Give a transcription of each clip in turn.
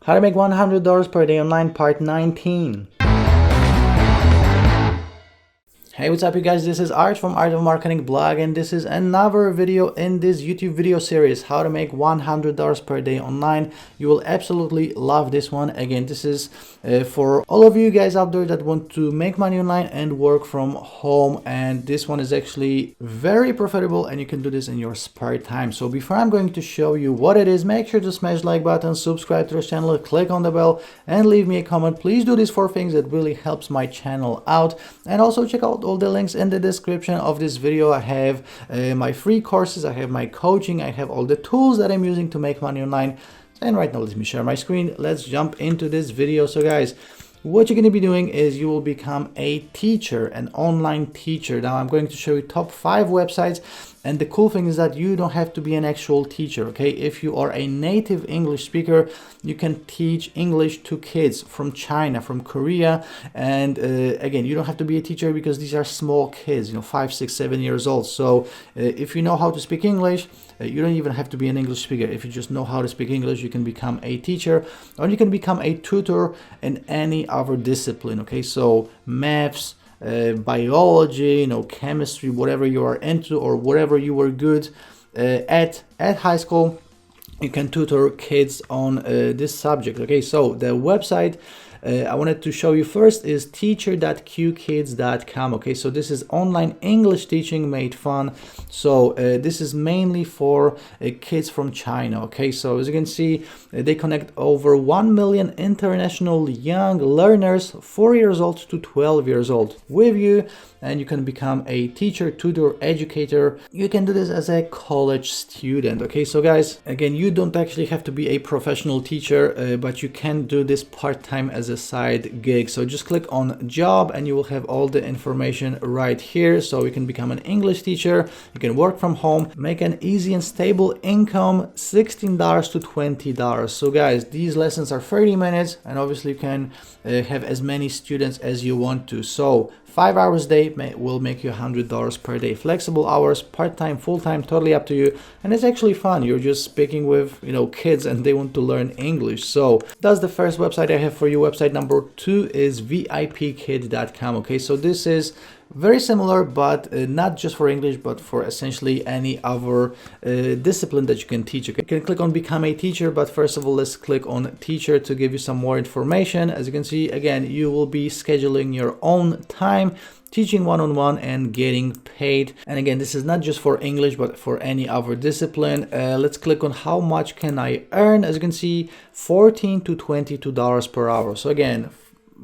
How to make $100 per day online, part 19. Hey, what's up you guys? This is Art from Art of Marketing blog, and this is another video in this YouTube video series, how to make $100 per day online. You will absolutely love this one. Again, this is for all of you guys out there that want to make money online and work from home, and this one is actually very profitable and you can do this in your spare time. So before I'm going to show you what it is, make sure to smash the like button, subscribe to the channel, click on the bell, and leave me a comment. Please do these 4 things. That really helps my channel out. And also check out all the links in the description of this video. I have my free courses, I have my coaching, I have all the tools that I'm using to make money online. And right now, let me share my screen. Let's jump into this video. So guys, what you're going to be doing is you will become a teacher, an online teacher. Now I'm going to show you top 5 websites, and the cool thing is that you don't have to be an actual teacher, okay? If you are a native English speaker, you can teach English to kids from China, from Korea, and again, you don't have to be a teacher because these are small kids, 5, 6, 7 years old. So if you know how to speak English, you don't even have to be an English speaker. If you just know how to speak English, you can become a teacher, or you can become a tutor in any other discipline, okay? So maths, biology, chemistry, whatever you are into or whatever you were good at high school, you can tutor kids on this subject, okay? So the website I wanted to show you first is teacher.qkids.com. okay, so this is online English teaching made fun. So this is mainly for kids from China, okay? So as you can see, they connect over 1 million international young learners 4 years old to 12 years old with you, and you can become a teacher, tutor, educator. You can do this as a college student, okay? So guys, again, you don't actually have to be a professional teacher, but you can do this part-time as a side gig. So just click on job and you will have all the information right here. So you can become an English teacher, you can work from home, make an easy and stable income, $16 to $20. So guys, these lessons are 30 minutes, and obviously you can have as many students as you want to. So 5 hours a day will make you $100 per day. Flexible hours, part-time, full-time, totally up to you. And it's actually fun. You're just speaking with, kids and they want to learn English. So that's the first website I have for you. Website number 2 is vipkid.com. okay, so this is very similar, but not just for English, but for essentially any other discipline that you can teach. Okay? You can click on become a teacher, but first of all, let's click on teacher to give you some more information. As you can see, again, you will be scheduling your own time, teaching one-on-one and getting paid. And again, this is not just for English, but for any other discipline. Let's click on how much can I earn. As you can see, $14 to $22 per hour. So again,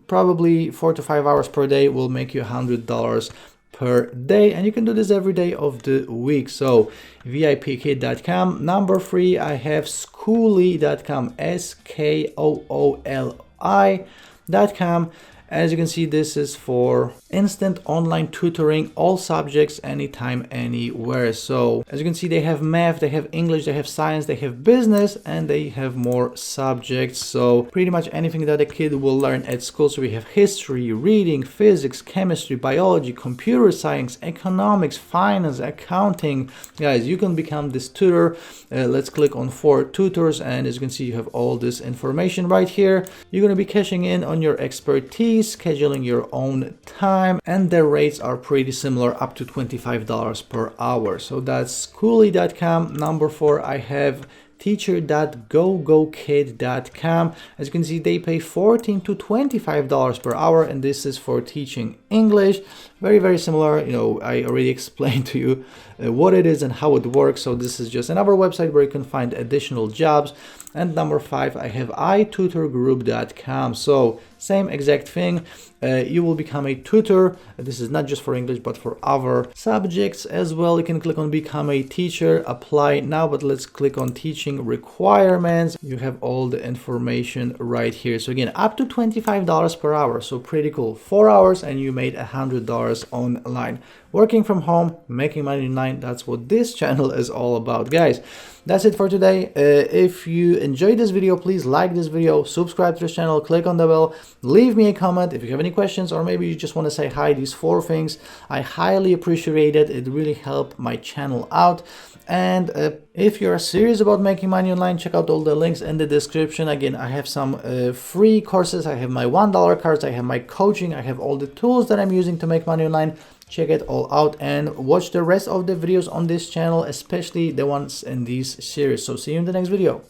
probably 4 to 5 hours per day will make you $100 per day, and you can do this every day of the week. So vipkid.com. Number 3, I have skooli.com, skooli.com. As you can see, this is for instant online tutoring, all subjects, anytime, anywhere. So as you can see, they have math, they have English, they have science, they have business, and they have more subjects. So pretty much anything that a kid will learn at school. So we have history, reading, physics, chemistry, biology, computer science, economics, finance, accounting. Guys, you can become this tutor. Let's click on 4 tutors, and as you can see, you have all this information right here. You're going to be cashing in on your expertise, scheduling your own time, and their rates are pretty similar, up to $25 per hour. So that's skooli.com. Number 4, I have teacher.gogokid.com. As you can see, they pay $14 to $25 per hour, and this is for teaching English. Very, very similar. I already explained to you what it is and how it works. So this is just another website where you can find additional jobs. And number 5, I have itutorgroup.com. So same exact thing. You will become a tutor. This is not just for English, but for other subjects as well. You can click on become a teacher, apply now, but let's click on teaching requirements. You have all the information right here. So again, up to $25 per hour. So pretty cool. 4 hours and you made $100 online. Working from home, making money online, that's what this channel is all about, guys. That's it for today. If you enjoyed this video, please like this video, subscribe to the channel, click on the bell, leave me a comment if you have any questions, or maybe you just want to say hi. These 4 things, I highly appreciate it. It really helped my channel out. And if you're serious about making money online, check out all the links in the description. Again, I have some free courses. I have my $1 cards, I have my coaching, I have all the tools that I'm using to make money online. Check it all out and watch the rest of the videos on this channel, especially the ones in this series. So see you in the next video.